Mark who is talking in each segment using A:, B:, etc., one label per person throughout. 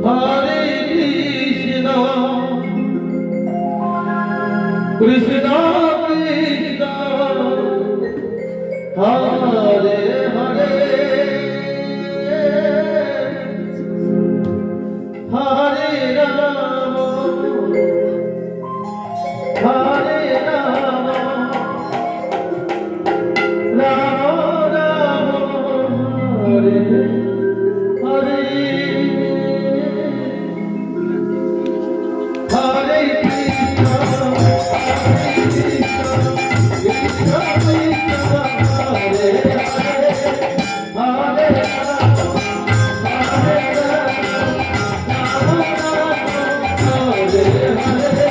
A: Hare Krishna Krishna Hare Hare Hare Rama Hare Rama Rama Rama Hare Hare Hare Krishna Krishna Krishna Hare Hare Hare Rama Hare Rama Hare Hare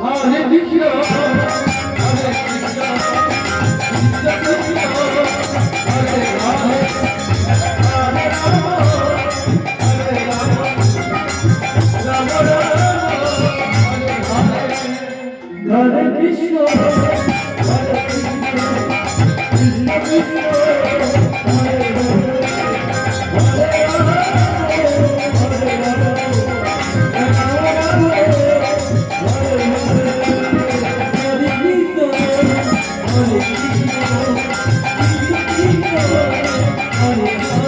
A: Hare Krishna, Hare Krishna, Krishna Krishna, Hare Hare, Hare Rama, Hare Rama, Rama Rama, Hare Hare, Hare Krishna, Hare Krishna, Krishna Krishna, Hare Hare.